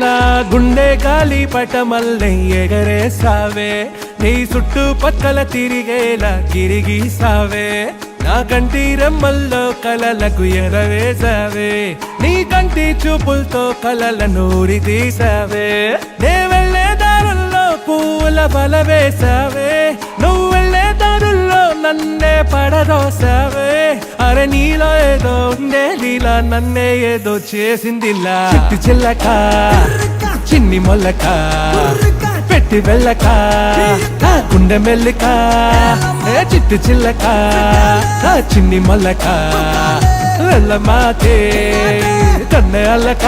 నా గుండె గాలి పటమల్లే ఎగరేసావే నీ చుట్టూ పక్కల తిరిగేలా గిరిగీసావే నా కంటి రెమ్మల్లో కలలకు ఎరవేసావే నీ కంటి చూపులతో కలలను ఊరి తీసావే నే వెళ్ళే దారుల్లో పూల బల వేసావే నువ్వు వెళ్ళే దారుల్లో నన్నే పడదోసావే అరే నీలో ఏదో ఉండే లీలా నన్నే ఏదో చేసిందిలా చిట్టి చిల్లక చిన్ని మొల్లక పెట్టి వెళ్ళక గుండె మెల్లిక చిట్టి చిల్లక చిన్ని మొల్లక వెళ్ళ మాతే కన్నె అల్లక